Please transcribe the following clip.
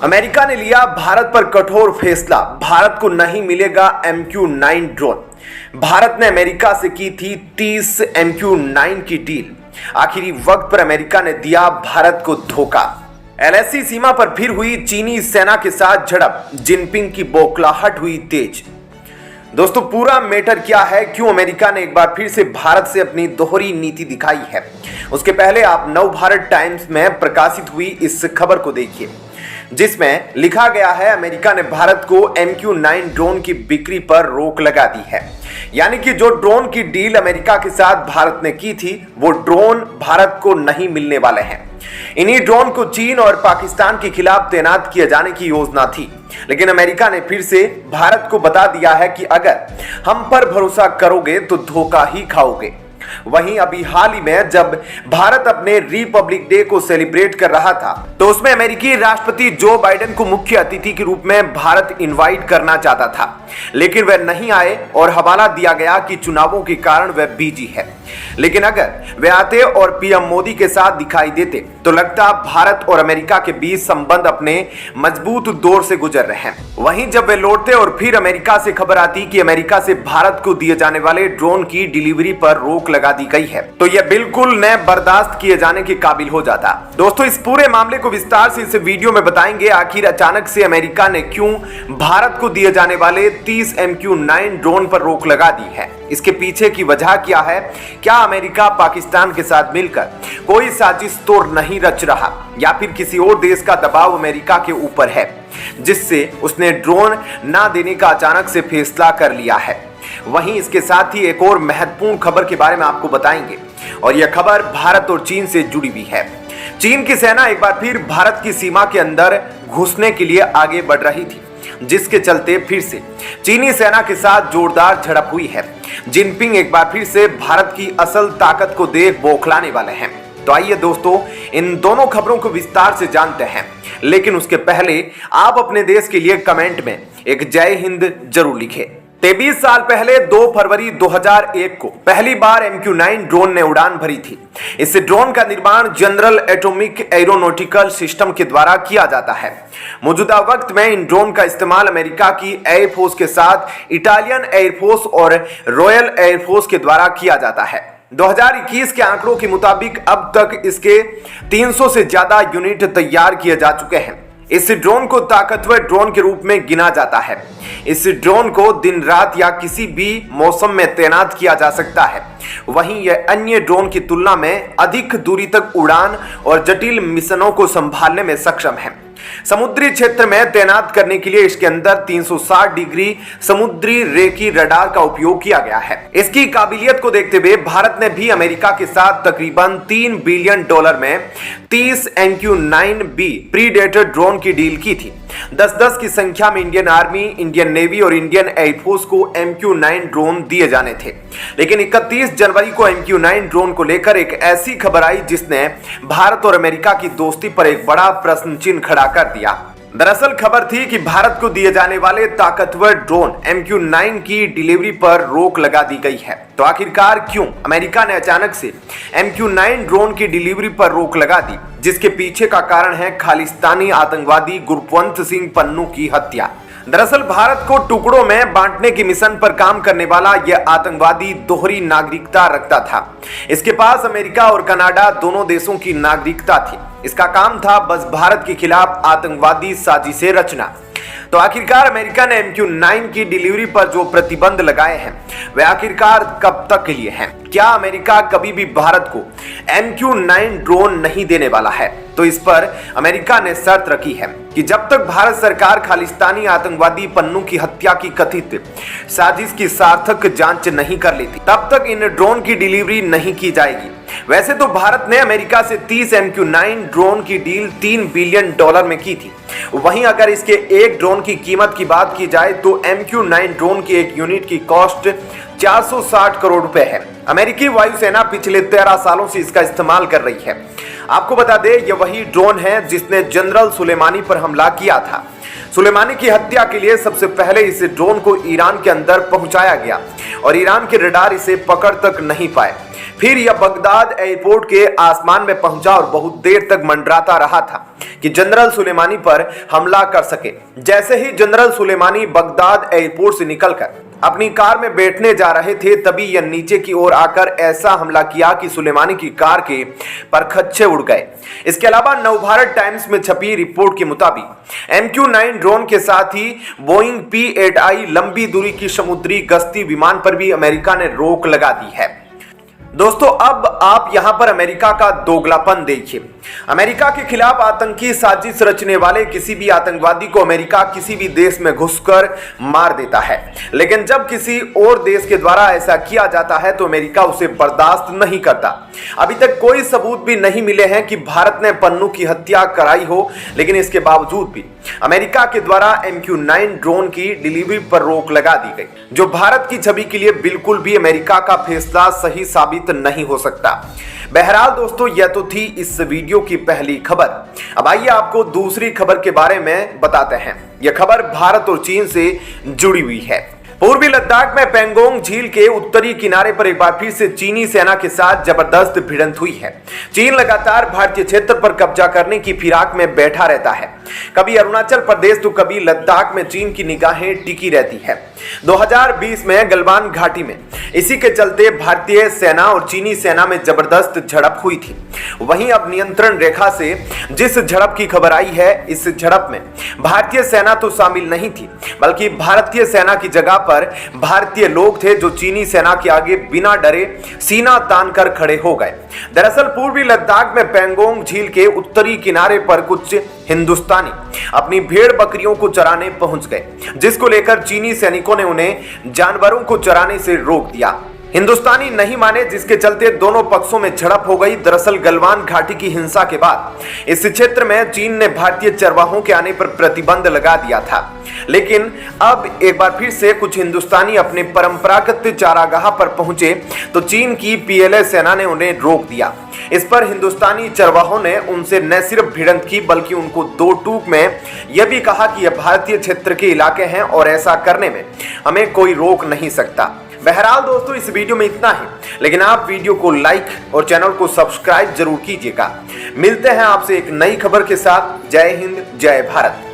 America ने लिया भारत पर कठोर फैसला, भारत को नहीं मिलेगा MQ-9 ड्रोन। भारत ने अमेरिका से की थी 30 MQ-9 की डील। आखिरी वक्त पर अमेरिका ने दिया भारत को धोखा। LAC सीमा पर फिर हुई चीनी सेना के साथ झड़प, जिनपिंग की बौखलाहट हुई तेज। दोस्तों, पूरा मैटर क्या है, क्यों अमेरिका ने एक बार फिर से भारत से अपनी दोहरी नीति दिखाई है, उसके पहले आप नव भारत टाइम्स में प्रकाशित हुई इस खबर को देखिए, जिसमें लिखा गया है अमेरिका ने भारत को MQ-9 ड्रोन की बिक्री पर रोक लगा दी है। यानी कि जो ड्रोन की डील अमेरिका के साथ भारत ने की थी, वो ड्रोन भारत को नहीं मिलने वाले हैं। इन्हीं ड्रोन को चीन और पाकिस्तान के खिलाफ तैनात किए जाने की योजना थी, लेकिन अमेरिका ने फिर से भारत को बता दिया है कि अगर हम पर भरोसा करोगे तो धोखा ही खाओगे। वहीं अभी हाल ही में जब भारत अपने रिपब्लिक डे को सेलिब्रेट कर रहा था, तो उसमें अमेरिकी राष्ट्रपति जो बाइडेन को मुख्य अतिथि के रूप में भारत इनवाइट करना चाहता था, लेकिन वह नहीं आए और हवाला दिया गया कि चुनावों के कारण वह बिजी है। लेकिन अगर वे आते और पीएम मोदी के साथ दिखाई देते तो लगता भारत और अमेरिका के बीच संबंध अपने मजबूत दौर से गुजर रहे हैं। वहीं जब वे लौटते और फिर अमेरिका से खबर आती कि अमेरिका से भारत को दिए जाने वाले ड्रोन की डिलीवरी पर रोक लगा दी गई है, तो यह बिल्कुल न बर्दाश्त किए जाने के काबिल हो जाता। दोस्तों, इस पूरे मामले को विस्तार से इस वीडियो में बताएंगे। आखिर अचानक से अमेरिका ने क्यों भारत को दिए जाने वाले 30 MQ-9 ड्रोन पर रोक लगा दी है, इसके पीछे की वजह क्या है, क्या अमेरिका पाकिस्तान के साथ मिलकर कोई साजिश तो नहीं रच रहा, या फिर किसी और देश का दबाव अमेरिका के ऊपर है जिससे उसने ड्रोन ना देने का अचानक से फैसला कर लिया है। वहीं इसके साथ ही एक और महत्वपूर्ण खबर के बारे में आपको बताएंगे, और यह खबर भारत और चीन से जुड़ी हुई है। चीन की सेना एक बार फिर भारत की सीमा के अंदर घुसने के लिए आगे बढ़ रही थी, जिसके चलते फिर से चीनी सेना के साथ जोरदार झड़प हुई है। जिनपिंग एक बार फिर से भारत की असल ताकत को देख बौखलाने वाले हैं। तो आइए दोस्तों, इन दोनों खबरों को विस्तार से जानते हैं, लेकिन उसके पहले आप अपने देश के लिए कमेंट में एक जय हिंद जरूर लिखें। 23 साल पहले 2 फरवरी 2001 को पहली बार MQ-9 ड्रोन ने उड़ान भरी थी। इस ड्रोन का निर्माण जनरल एटॉमिक एरोनॉटिकल सिस्टम के द्वारा किया जाता है। मौजूदा वक्त में इन ड्रोन का इस्तेमाल अमेरिका की एयरफोर्स के साथ इटालियन एयरफोर्स और रॉयल एयरफोर्स के द्वारा किया जाता है। 2021 के आंकड़ों के मुताबिक अब तक इसके 300 से ज्यादा यूनिट तैयार किए जा चुके हैं। इस ड्रोन को ताकतवर ड्रोन के रूप में गिना जाता है। इस ड्रोन को दिन रात या किसी भी मौसम में तैनात किया जा सकता है। वहीं यह अन्य ड्रोन की तुलना में अधिक दूरी तक उड़ान और जटिल मिशनों को संभालने में सक्षम है। समुद्री क्षेत्र में तैनात करने के लिए इसके अंदर 360 डिग्री समुद्री रेखी रडार का उपयोग किया गया है। इसकी काबिलियत को देखते हुए भारत ने भी अमेरिका के साथ तकरीबन $3 बिलियन में 30 MQ-9B प्रीडेटर ड्रोन की डील की थी। 10-10 की संख्या में इंडियन आर्मी, इंडियन नेवी और इंडियन एयरफोर्स को MQ-9 ड्रोन दिए जाने थे। लेकिन 31 जनवरी को MQ-9 ड्रोन को लेकर एक ऐसी खबर आई जिसने भारत और अमेरिका की दोस्ती पर एक बड़ा प्रश्न चिन्ह खड़ा कर दिया। दरअसल खबर थी कि भारत को दिए जाने वाले ताकतवर ड्रोन MQ-9 की डिलीवरी पर रोक लगा दी गई है। तो आखिरकार क्यों अमेरिका ने अचानक से MQ-9 ड्रोन की डिलीवरी पर रोक लगा दी, जिसके पीछे का कारण है खालिस्तानी आतंकवादी गुरवंत सिंह पन्नू की हत्या। दरअसल भारत को टुकड़ों में बांटने के मिशन पर काम करने वाला यह आतंकवादी दोहरी नागरिकता रखता था। इसके पास अमेरिका और कनाडा दोनों देशों की नागरिकता थी। इसका काम था बस भारत के खिलाफ आतंकवादी साजिशें रचना। तो आखिरकार अमेरिका ने MQ-9 की डिलीवरी पर जो प्रतिबंध लगाए हैं, वे आखिरकार कब तक के लिए हैं? क्या अमेरिका कभी भी भारत को MQ-9 ड्रोन नहीं देने वाला है? तो इस पर अमेरिका ने शर्त रखी है कि जब तक भारत सरकार खालिस्तानी आतंकवादी पन्नू की हत्या की कथित साजिश की सार्थक जांच नहीं कर लेती, तब तक इन ड्रोन की डिलीवरी नहीं की जाएगी। वैसे तो भारत ने अमेरिका से 30 MQ-9 ड्रोन की डील $3 बिलियन में की थी। वहीं अगर इसके एक ड्रोन की कीमत की बात की जाए तो MQ-9 ड्रोन की एक यूनिट की कॉस्ट 460 करोड़ रुपए है। अमेरिकी वायुसेना पिछले 13 सालों से इसका इस्तेमाल कर रही है। आपको बता दें, यह वही ड्रोन है जिसने जनरल सुलेमानी पर हमला किया था। सुलेमानी की हत्या के लिए सबसे पहले इस ड्रोन को ईरान के अंदर पहुंचाया गया और ईरान के रडार इसे पकड़ तक नहीं पाए। फिर यह बगदाद एयरपोर्ट के आसमान में पहुंचा और बहुत देर तक मंडराता रहा था कि जनरल सुलेमानी पर हमला कर सके। जैसे ही जनरल सुलेमानी बगदाद एयरपोर्ट से निकलकर अपनी कार में बैठने जा रहे थे, तभी यह नीचे की ओर आकर ऐसा हमला किया कि सुलेमानी की कार के परखच्चे उड़ गए। इसके अलावा नवभारत टाइम्स में छपी रिपोर्ट के मुताबिक MQ-9 ड्रोन के साथ ही बोइंग P-8I लंबी दूरी की समुद्री गश्ती विमान पर भी अमेरिका ने रोक लगा दी है। दोस्तों, अब आप यहां पर अमेरिका का दोगलापन देखिए। अमेरिका के खिलाफ आतंकी साजिश रचने वाले किसी भी आतंकवादी को अमेरिका किसी भी देश में घुसकर मार देता है, लेकिन जब किसी और देश के द्वारा ऐसा किया जाता है तो अमेरिका उसे बर्दाश्त नहीं करता। अभी तक कोई सबूत भी नहीं मिले हैं कि भारत ने पन्नू की हत्या कराई हो, लेकिन इसके बावजूद भी अमेरिका के द्वारा MQ-9 ड्रोन की डिलीवरी पर रोक लगा दी गई, जो भारत की छवि के लिए बिल्कुल भी अमेरिका का फैसला सही साबित नहीं हो सकता। बहरहाल दोस्तों, यह तो थी इस वीडियो की पहली खबर। अब आइए आपको दूसरी खबर के बारे में बताते हैं। यह खबर भारत और चीन से जुड़ी हुई है। पूर्वी लद्दाख में पेंगोंग झील के उत्तरी किनारे पर एक बार फिर से चीनी सेना के साथ जबरदस्त भिड़ंत हुई है। चीन लगातार भारतीय क्षेत्र पर कब्जा करने की फिराक में बैठा रहता है। कभी अरुणाचल प्रदेश तो कभी लद्दाख में चीन की निगाहें टिकी रहती है। 2020 में गलवान घाटी में इसी के चलते भारतीय सेना और चीनी सेना में जबरदस्त झड़प हुई थी। वहीं अब नियंत्रण रेखा से जिस झड़प की खबर आई है, इस झड़प में भारतीय सेना तो शामिल नहीं थी, बल्कि भारतीय सेना की जगह पर भारतीय लोग थे जो चीनी सेना के आगे बिना डरे सीना तान कर खड़े हो गए। दरअसल पूर्वी लद्दाख में पेंगोंग झील के उत्तरी किनारे पर कुछ हिंदुस्तानी अपनी भेड़ बकरियों को चराने पहुंच गए, जिसको लेकर चीनी सैनिकों ने उन्हें जानवरों को चराने से रोक दिया। हिंदुस्तानी नहीं माने, जिसके चलते दोनों पक्षों में झड़प हो गई। दरअसल गलवान घाटी की हिंसा के बाद इस क्षेत्र में चीन ने भारतीय चरवाहों के आने पर प्रतिबंध लगा दिया था, लेकिन अब एक बार फिर से कुछ हिंदुस्तानी अपने परंपरागत चारागाह पर पहुंचे तो चीन की PLA सेना ने उन्हें रोक दिया। इस पर हिंदुस्तानी चरवाहों ने उनसे न सिर्फ भिड़ंत की, बल्कि उनको दो टूक में यह भी कहा कि यह भारतीय क्षेत्र के इलाके हैं और ऐसा करने में हमें कोई रोक नहीं सकता। बहरहाल दोस्तों, इस वीडियो में इतना ही, लेकिन आप वीडियो को लाइक और चैनल को सब्सक्राइब जरूर कीजिएगा। मिलते हैं आपसे एक नई खबर के साथ। जय हिंद, जय भारत।